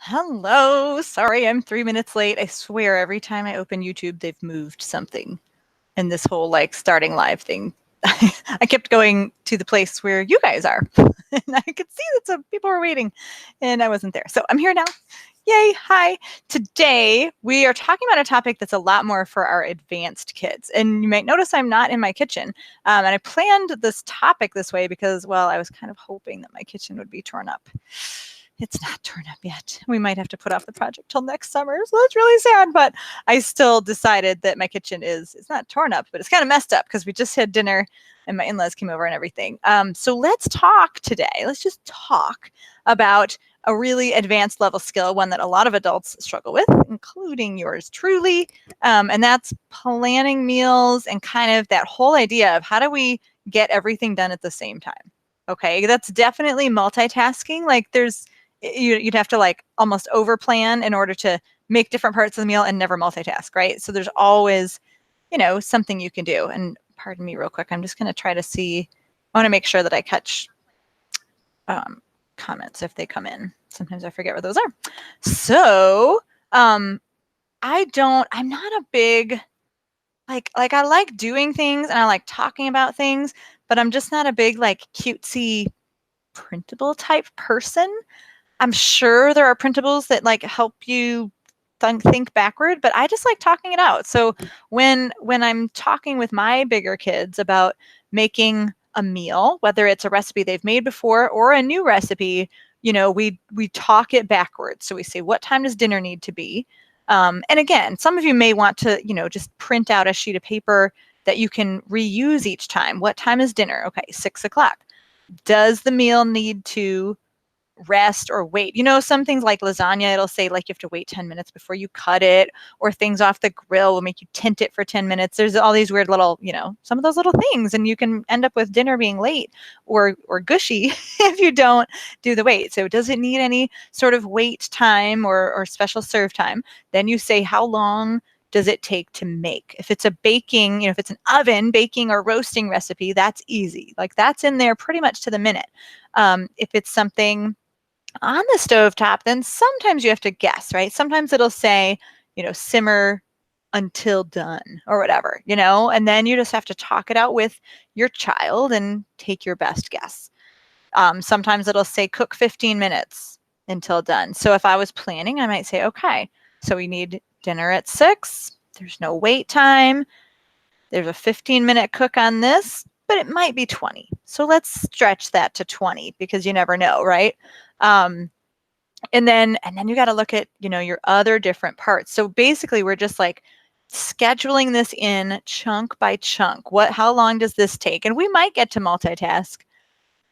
Hello. Sorry, I'm 3 minutes late. I swear every time I open YouTube, they've moved something in this whole like starting live thing. I kept going to the place where you guys are, and I could see that some people were waiting, and I wasn't there. So I'm here now. Yay. Hi. Today, we are talking about a topic that's a lot more for our advanced kids. And you might notice I'm not in my kitchen. And I planned this topic this way because, well, I was kind of hoping that my kitchen would be torn up. It's not torn up yet. We might have to put off the project till next summer. So that's really sad. But I still decided that my kitchen it's not torn up, but it's kind of messed up because we just had dinner and my in-laws came over and everything. So let's talk today. Let's just talk about a really advanced level skill, one that a lot of adults struggle with, including yours truly. And that's planning meals and kind of that whole idea of how do we get everything done at the same time. Okay, that's definitely multitasking. Like you'd have to like almost over plan in order to make different parts of the meal and never multitask, right? So there's always, something you can do. And pardon me real quick, I'm just going to try to see, I want to make sure that I catch comments if they come in. Sometimes I forget where those are. So I'm not a big, like I like doing things and I like talking about things, but I'm just not a big like cutesy printable type person. I'm sure there are printables that like help you think backward, but I just like talking it out. So when I'm talking with my bigger kids about making a meal, whether it's a recipe they've made before or a new recipe, we talk it backwards. So we say, what time does dinner need to be? And again, some of you may want to, just print out a sheet of paper that you can reuse each time. What time is dinner? Okay, 6 o'clock. Does the meal need to rest or wait? Some things like lasagna, it'll say like you have to wait 10 minutes before you cut it, or things off the grill will make you tint it for 10 minutes. There's all these weird little, some of those little things, and you can end up with dinner being late or gushy if you don't do the wait. So does it need any sort of wait time or special serve time? Then you say, how long does it take to make? If it's a baking, if it's an oven baking or roasting recipe, that's easy. Like that's in there pretty much to the minute. If it's something on the stovetop, then sometimes you have to guess, right? Sometimes it'll say, simmer until done or whatever, and then you just have to talk it out with your child and take your best guess. Sometimes it'll say cook 15 minutes until done. So if I was planning, I might say, okay, so we need dinner at 6. There's no wait time. There's a 15-minute cook on this, but it might be 20. So let's stretch that to 20 because you never know, right? And then you got to look at, your other different parts. So basically we're just like scheduling this in chunk by chunk. How long does this take? And we might get to multitask,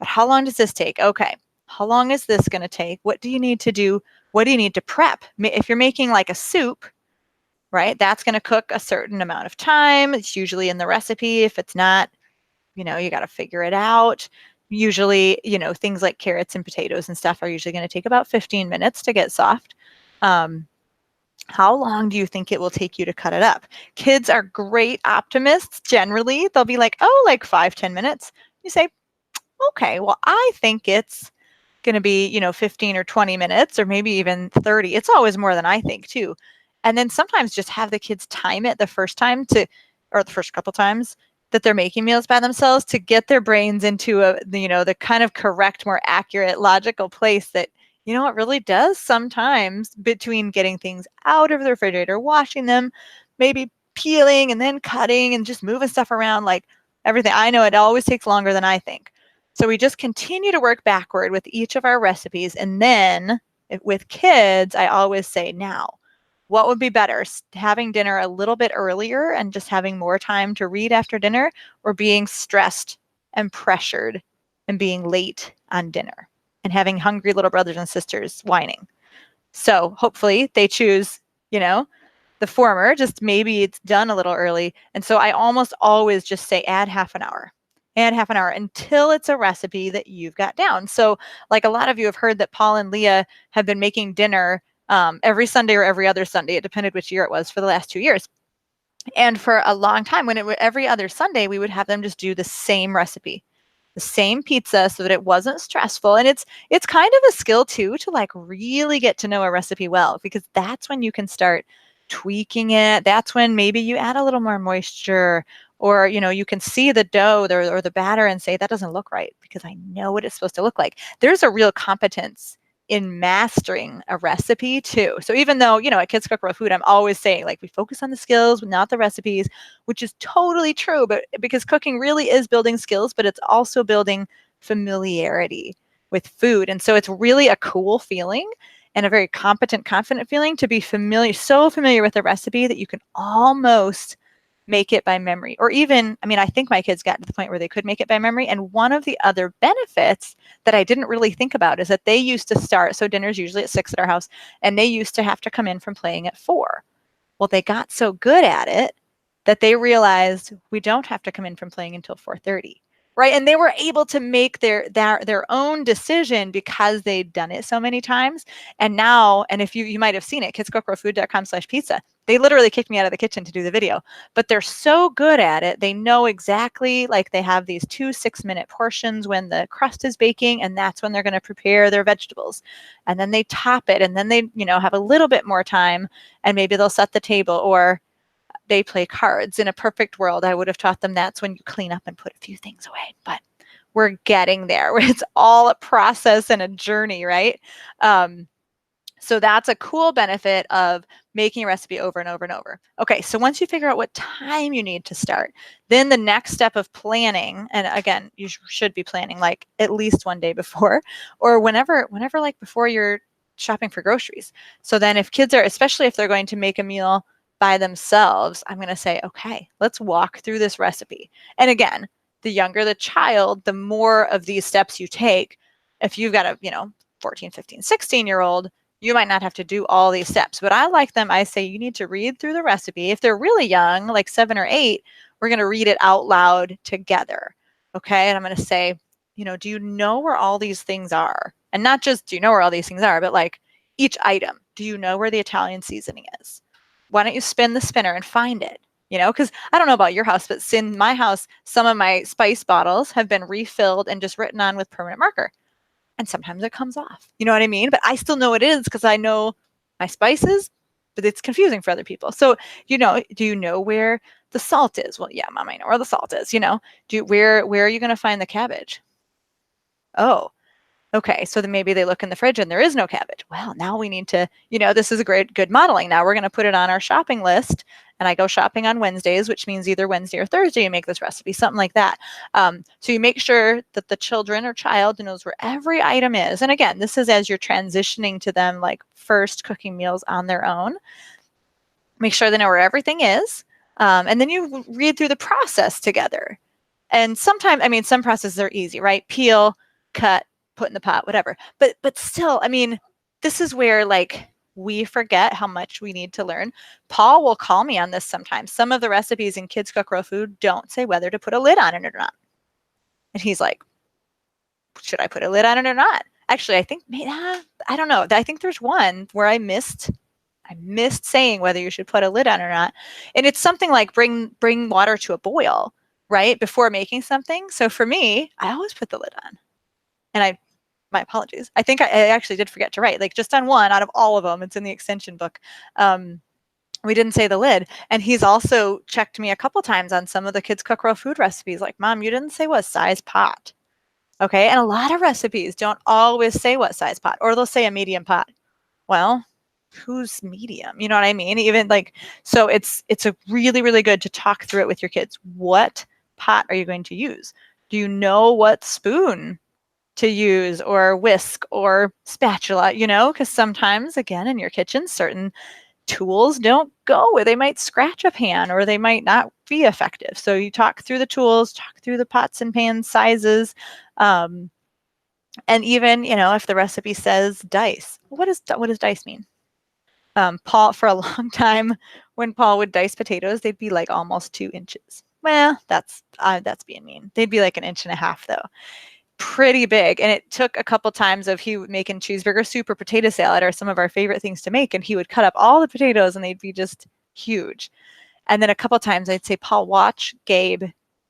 but how long does this take? Okay. How long is this going to take? What do you need to do? What do you need to prep? If you're making like a soup, right, that's going to cook a certain amount of time. It's usually in the recipe. If it's not, you got to figure it out. Usually, things like carrots and potatoes and stuff are usually going to take about 15 minutes to get soft. How long do you think it will take you to cut it up? Kids are great optimists. Generally, they'll be like, oh, like 5-10 minutes. You say, okay, well, I think it's going to be, 15 or 20 minutes or maybe even 30. It's always more than I think too. And then sometimes just have the kids time it the first time or the first couple times that they're making meals by themselves to get their brains into the kind of correct, more accurate, logical place that, it really does sometimes between getting things out of the refrigerator, washing them, maybe peeling and then cutting and just moving stuff around, like everything. I know it always takes longer than I think. So we just continue to work backward with each of our recipes. And then with kids, I always say, now, what would be better, having dinner a little bit earlier and just having more time to read after dinner, or being stressed and pressured and being late on dinner and having hungry little brothers and sisters whining? So hopefully they choose, the former, just maybe it's done a little early. And so I almost always just say add half an hour until it's a recipe that you've got down. So like a lot of you have heard that Paul and Leah have been making dinner every Sunday or every other Sunday. It depended which year it was for the last 2 years. And for a long time, when it was every other Sunday, we would have them just do the same recipe the same pizza so that it wasn't stressful. And it's kind of a skill too to like really get to know a recipe well, because that's when you can start tweaking it. That's when maybe you add a little more moisture, or you can see the dough or the batter and say that doesn't look right because I know what it's supposed to look like. There's a real competence in mastering a recipe too. So even though, at Kids Cook Real Food, I'm always saying like we focus on the skills, not the recipes, which is totally true, but because cooking really is building skills, but it's also building familiarity with food. And so it's really a cool feeling and a very competent, confident feeling to be so familiar with a recipe that you can almost make it by memory. Or even, I think my kids got to the point where they could make it by memory. And one of the other benefits that I didn't really think about is that they used to start, so dinner's usually at 6 at our house, and they used to have to come in from playing at 4. Well, they got so good at it that they realized we don't have to come in from playing until 4:30. Right. And they were able to make their own decision because they'd done it so many times. And now, and if you might have seen it, kidscookrealfood.com/pizza, they literally kicked me out of the kitchen to do the video, but they're so good at it. They know exactly, like they have these 2 6-minute portions when the crust is baking, and that's when they're going to prepare their vegetables. And then they top it, and then they, have a little bit more time, and maybe they'll set the table, or they play cards. In a perfect world, I would have taught them that's when you clean up and put a few things away. But we're getting there. It's all a process and a journey, right? So that's a cool benefit of making a recipe over and over and over. Okay, so once you figure out what time you need to start, then the next step of planning, and again, you should be planning like at least one day before, or whenever like before you're shopping for groceries. So then if kids are, especially if they're going to make a meal by themselves, I'm going to say, okay, let's walk through this recipe. And again, the younger the child, the more of these steps you take. If you've got a, 14, 15, 16-year-old, you might not have to do all these steps, but I say you need to read through the recipe. If they're really young, like 7 or 8, we're going to read it out loud together. Okay. And I'm going to say, do you know where all these things are? And not just do you know where all these things are, but like each item. Do you know where the Italian seasoning is? Why don't you spin the spinner and find it? Because I don't know about your house, but in my house, some of my spice bottles have been refilled and just written on with permanent marker. And sometimes it comes off. You know what I mean? But I still know it is because I know my spices, but it's confusing for other people. So, do you know where the salt is? Well, yeah, Mom, I know where the salt is. Where are you going to find the cabbage? Oh, okay, so then maybe they look in the fridge and there is no cabbage. Well, now we need to, this is good modeling. Now we're going to put it on our shopping list, and I go shopping on Wednesdays, which means either Wednesday or Thursday you make this recipe, something like that. So you make sure that the children or child knows where every item is. And again, this is as you're transitioning to them, like first cooking meals on their own. Make sure they know where everything is. And then you read through the process together. And sometimes, some processes are easy, right? Peel, cut, put in the pot, whatever. But still, this is where like we forget how much we need to learn. Paul will call me on this sometimes. Some of the recipes in Kids Cook Real Food don't say whether to put a lid on it or not. And he's like, should I put a lid on it or not? Actually, I think, I don't know. I think there's one where I missed saying whether you should put a lid on or not. And it's something like bring water to a boil, right? Before making something. So for me, I always put the lid on. And my apologies. I think I actually did forget to write, like just on one out of all of them. It's in the extension book. We didn't say the lid. And he's also checked me a couple times on some of the Kids Cook Real Food recipes. Like, Mom, you didn't say what size pot. Okay. And a lot of recipes don't always say what size pot, or they'll say a medium pot. Well, who's medium? You know what I mean? Even like, so it's a really, really good to talk through it with your kids. What pot are you going to use? Do you know what spoon to use, or whisk, or spatula, because sometimes, again, in your kitchen, certain tools don't go where they might scratch a pan, or they might not be effective. So you talk through the tools, talk through the pots and pans sizes. And even, if the recipe says dice, what does dice mean? Paul, for a long time, when Paul would dice potatoes, they'd be like almost 2 inches. Well, that's being mean. They'd be like 1.5 inches though. Pretty big. And it took a couple times of he making cheeseburger soup or potato salad, or some of our favorite things to make, and he would cut up all the potatoes and they'd be just huge. And then a couple times I'd say, Paul, watch Gabe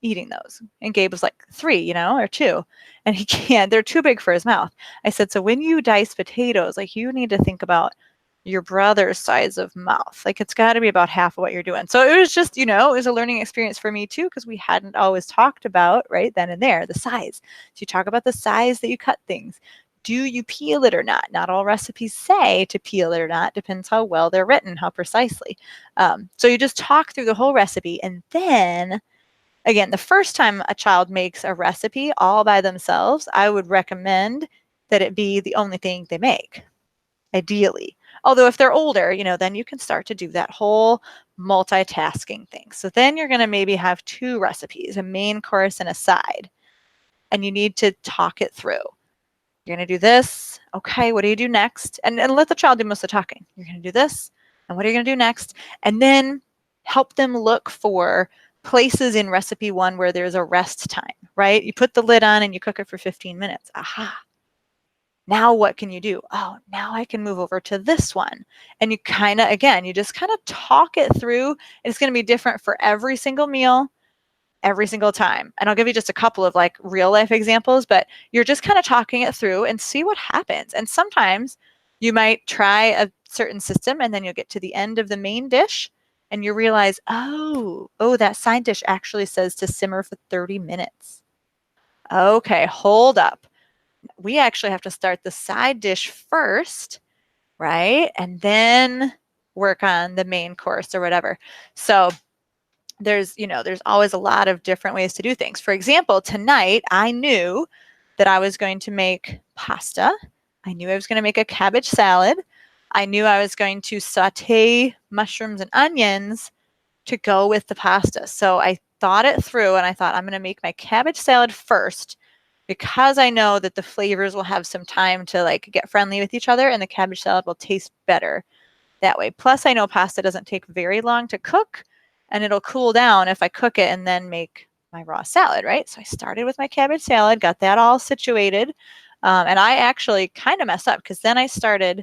eating those. And Gabe was like, 3, or 2. And he can't, they're too big for his mouth. I said, so when you dice potatoes, like you need to think about your brother's size of mouth. Like it's got to be about half of what you're doing. So it was just, it was a learning experience for me too, because we hadn't always talked about right then and there the size. So you talk about the size that you cut things. Do you peel it or not? Not all recipes say to peel it or not. Depends how well they're written, how precisely. So you just talk through the whole recipe. And then, again, the first time a child makes a recipe all by themselves, I would recommend that it be the only thing they make, ideally. Although if they're older, then you can start to do that whole multitasking thing. So then you're going to maybe have 2 recipes, a main course and a side. And you need to talk it through. You're going to do this. Okay, what do you do next? And let the child do most of the talking. You're going to do this. And what are you going to do next? And then help them look for places in recipe 1 where there's a rest time, right? You put the lid on and you cook it for 15 minutes. Aha. Now what can you do? Oh, now I can move over to this one. And you just kind of talk it through. And it's going to be different for every single meal, every single time. And I'll give you just a couple of like real life examples, but you're just kind of talking it through and see what happens. And sometimes you might try a certain system and then you'll get to the end of the main dish and you realize, oh, that side dish actually says to simmer for 30 minutes. Okay, hold up. We actually have to start the side dish first, right? And then work on the main course or whatever. So there's always a lot of different ways to do things. For example, tonight I knew that I was going to make pasta. I knew I was going to make a cabbage salad. I knew I was going to saute mushrooms and onions to go with the pasta. So I thought it through and I thought I'm going to make my cabbage salad first, because I know that the flavors will have some time to like get friendly with each other and the cabbage salad will taste better that way. Plus I know pasta doesn't take very long to cook and it'll cool down if I cook it and then make my raw salad, right? So I started with my cabbage salad, got that all situated. And I actually kind of messed up because then I started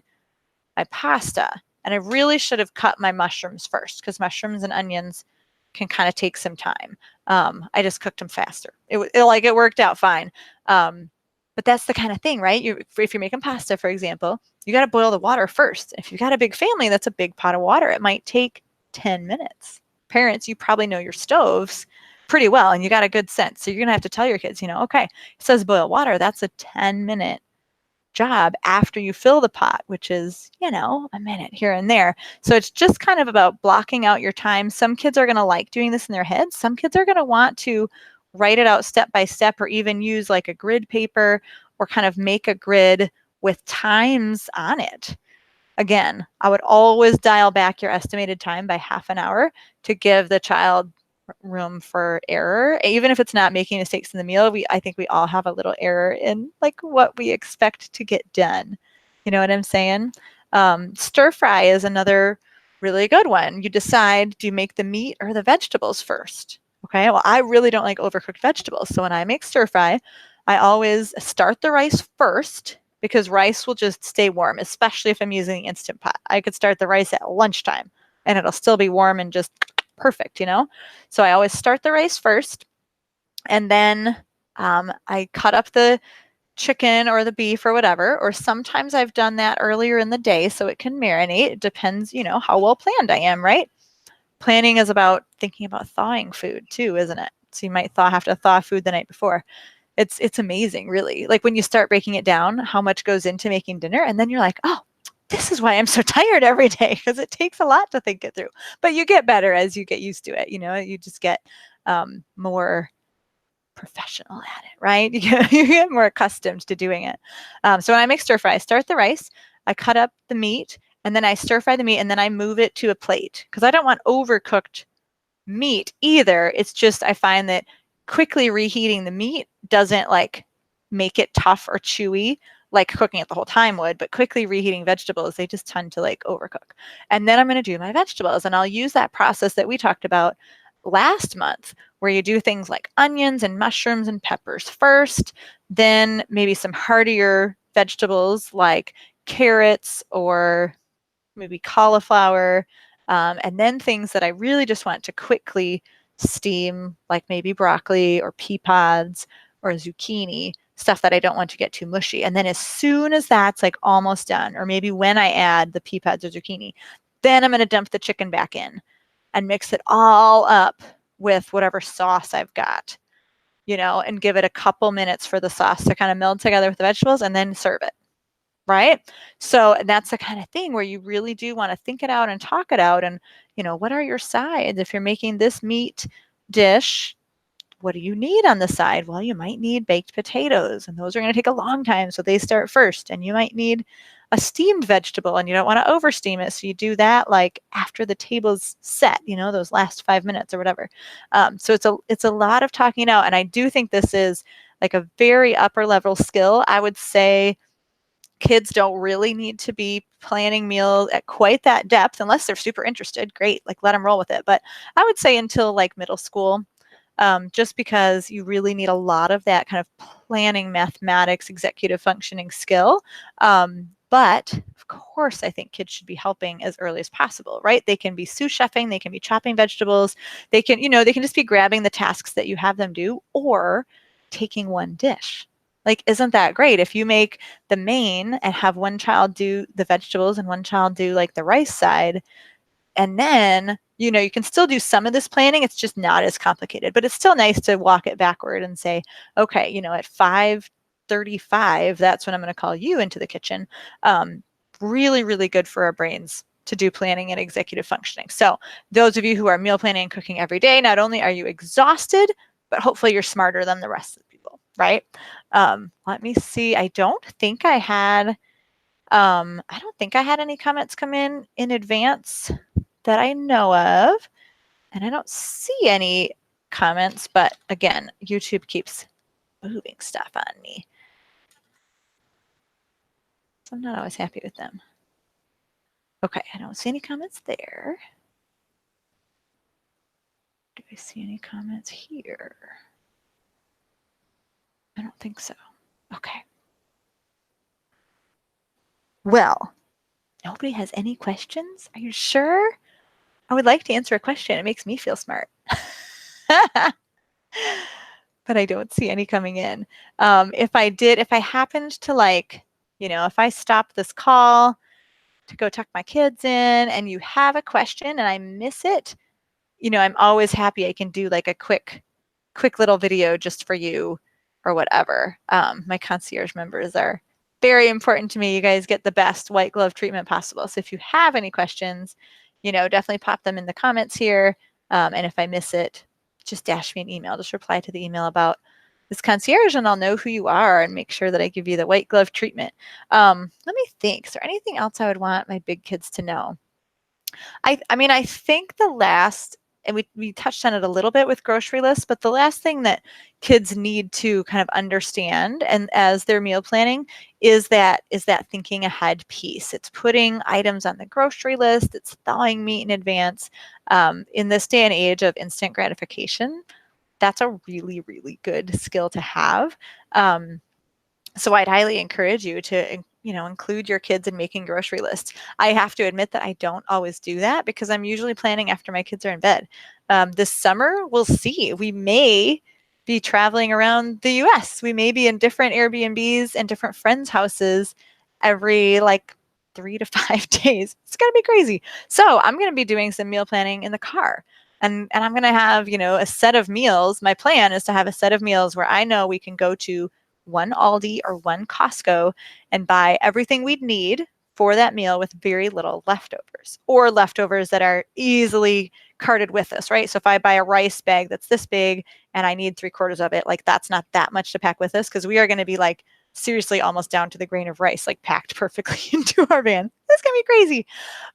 my pasta and I really should have cut my mushrooms first because mushrooms and onions can kind of take some time. I just cooked them faster. It worked out fine. But that's the kind of thing, right? If you're making pasta, for example, you got to boil the water first. If you've got a big family, that's a big pot of water. It might take 10 minutes. Parents, you probably know your stoves pretty well and you got a good sense. So you're going to have to tell your kids, okay, it says boil water. That's a 10-minute job after you fill the pot, which is, a minute here and there. So it's just kind of about blocking out your time. Some kids are going to like doing this in their heads. Some kids are going to want to write it out step by step or even use like a grid paper or kind of make a grid with times on it. Again, I would always dial back your estimated time by half an hour to give the child room for error, even if it's not making mistakes in the meal. I think we all have a little error in like what we expect to get done. You know what I'm saying? Stir fry is another really good one. You decide, do you make the meat or the vegetables first? Okay, well, I really don't like overcooked vegetables. So when I make stir fry, I always start the rice first because rice will just stay warm, especially if I'm using the Instant Pot. I could start the rice at lunchtime and it'll still be warm and just perfect, So I always start the rice first and then I cut up the chicken or the beef or whatever, or sometimes I've done that earlier in the day so it can marinate. It depends, how well planned I am, right? Planning is about thinking about thawing food too, isn't it? So you might have to thaw food the night before. It's amazing, really. Like when you start breaking it down, how much goes into making dinner, and then you're like, oh, this is why I'm so tired every day, because it takes a lot to think it through. But you get better as you get used to it. You just get more professional at it, right? You get more accustomed to doing it. So when I make stir fry, I start the rice, I cut up the meat, and then I stir fry the meat, and then I move it to a plate because I don't want overcooked meat either. It's just I find that quickly reheating the meat doesn't like make it tough or chewy like cooking it the whole time would, but quickly reheating vegetables, they just tend to like overcook. And then I'm going to do my vegetables and I'll use that process that we talked about last month where you do things like onions and mushrooms and peppers first, then maybe some heartier vegetables like carrots or maybe cauliflower, and then things that I really just want to quickly steam like maybe broccoli or pea pods or zucchini, stuff that I don't want to get too mushy. And then as soon as that's like almost done, or maybe when I add the pea pods or zucchini, then I'm going to dump the chicken back in and mix it all up with whatever sauce I've got, and give it a couple minutes for the sauce to kind of meld together with the vegetables and then serve it. Right? So that's the kind of thing where you really do want to think it out and talk it out. And, what are your sides? If you're making this meat dish, what do you need on the side? Well, you might need baked potatoes, and those are going to take a long time. So they start first. And you might need a steamed vegetable, and you don't want to over steam it. So you do that like after the table's set, those last 5 minutes or whatever. So it's a lot of talking out. And I do think this is like a very upper level skill. I would say kids don't really need to be planning meals at quite that depth unless they're super interested. Great, like let them roll with it. But I would say until like middle school, just because you really need a lot of that kind of planning, mathematics, executive functioning skill. But of course, I think kids should be helping as early as possible, right? They can be sous chefing, they can be chopping vegetables, they can just be grabbing the tasks that you have them do, or taking one dish. Like, isn't that great? If you make the main and have one child do the vegetables and one child do like the rice side, and then, you can still do some of this planning. It's just not as complicated, but it's still nice to walk it backward and say, okay, at 5:35, that's when I'm going to call you into the kitchen. Really, really good for our brains to do planning and executive functioning. So those of you who are meal planning and cooking every day, not only are you exhausted, but hopefully you're smarter than the rest of the people, right? Let me see. I don't think I had any comments come in advance that I know of, and I don't see any comments, but again, YouTube keeps moving stuff on me, so I'm not always happy with them. Okay, I don't see any comments there. Do I see any comments here? I don't think so. Okay. Well, nobody has any questions? Are you sure? I would like to answer a question. It makes me feel smart. But I don't see any coming in. If I happened to if I stopped this call to go tuck my kids in and you have a question and I miss it, I'm always happy. I can do like a quick little video just for you or whatever. My concierge members are very important to me. You guys get the best white glove treatment possible. So if you have any questions, definitely pop them in the comments here. And if I miss it, just dash me an email. Just reply to the email about this concierge and I'll know who you are and make sure that I give you the white glove treatment. Let me think. Is there anything else I would want my big kids to know? I think the last, and we touched on it a little bit with grocery lists, but the last thing that kids need to kind of understand and as they're meal planning is that thinking ahead piece. It's putting items on the grocery list. It's thawing meat in advance. In this day and age of instant gratification, that's a really, really good skill to have. So I'd highly encourage you to include your kids in making grocery lists. I have to admit that I don't always do that because I'm usually planning after my kids are in bed. This summer, we'll see. We may be traveling around the US. We may be in different Airbnbs and different friends' houses every 3 to 5 days. It's going to be crazy. So I'm going to be doing some meal planning in the car. And I'm going to have, a set of meals. My plan is to have a set of meals where I know we can go to one Aldi or one Costco and buy everything we'd need for that meal with very little leftovers, or leftovers that are easily carted with us, right? So if I buy a rice bag that's this big and I need 3/4 of it, that's not that much to pack with us because we are going to be seriously almost down to the grain of rice, packed perfectly into our van. It's going to be crazy.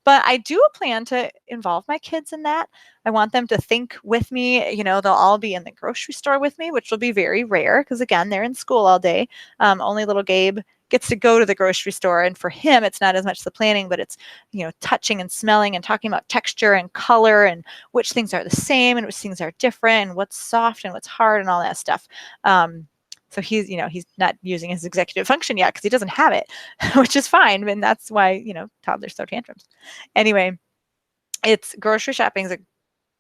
But I do plan to involve my kids in that. I want them to think with me. They'll all be in the grocery store with me, which will be very rare because, again, they're in school all day. Only little Gabe gets to go to the grocery store. And for him, it's not as much the planning, but it's, touching and smelling and talking about texture and color and which things are the same and which things are different and what's soft and what's hard and all that stuff. So he's not using his executive function yet because he doesn't have it, which is fine. And that's why, toddlers throw tantrums. Anyway, grocery shopping is a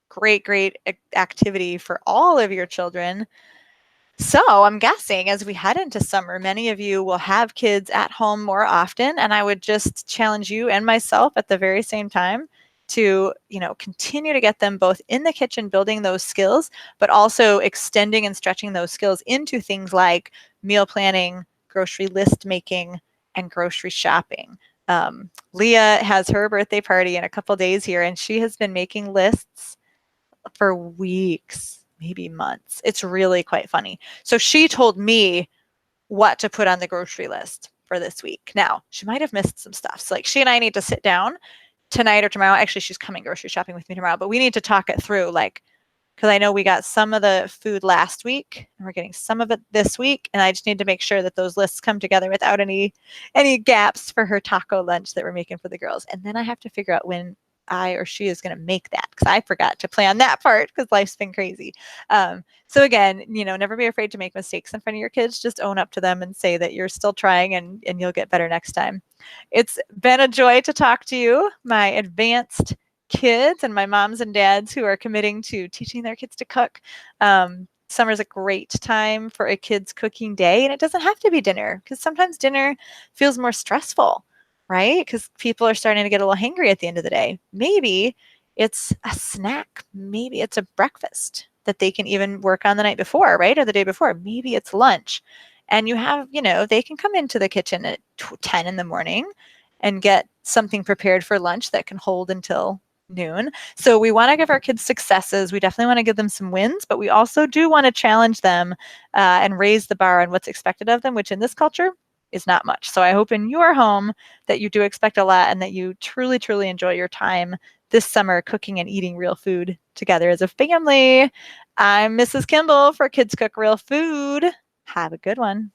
great activity for all of your children. So I'm guessing as we head into summer, many of you will have kids at home more often. And I would just challenge you and myself at the very same time to, continue to get them both in the kitchen, building those skills, but also extending and stretching those skills into things like meal planning, grocery list making, and grocery shopping. Leah has her birthday party in a couple days here, and she has been making lists for weeks, maybe months. It's really quite funny. So she told me what to put on the grocery list for this week. Now, she might have missed some stuff. So like she and I need to sit down tonight or tomorrow. Actually, she's coming grocery shopping with me tomorrow, but we need to talk it through, like, because I know we got some of the food last week and we're getting some of it this week. And I just need to make sure that those lists come together without any gaps for her taco lunch that we're making for the girls. And then I have to figure out when I or she is going to make that, because I forgot to plan that part because life's been crazy. So again, never be afraid to make mistakes in front of your kids. Just own up to them and say that you're still trying, and you'll get better next time. It's been a joy to talk to you, my advanced kids and my moms and dads who are committing to teaching their kids to cook. Summer is a great time for a kid's cooking day, and it doesn't have to be dinner, because sometimes dinner feels more stressful, right? Because people are starting to get a little hangry at the end of the day. Maybe it's a snack. Maybe it's a breakfast that they can even work on the night before, right? Or the day before. Maybe it's lunch. And you have, they can come into the kitchen at 10 in the morning and get something prepared for lunch that can hold until noon. So we want to give our kids successes. We definitely want to give them some wins, but we also do want to challenge them and raise the bar on what's expected of them, which in this culture is not much. So I hope in your home that you do expect a lot, and that you truly, truly enjoy your time this summer cooking and eating real food together as a family. I'm Mrs. Kimball for Kids Cook Real Food. Have a good one.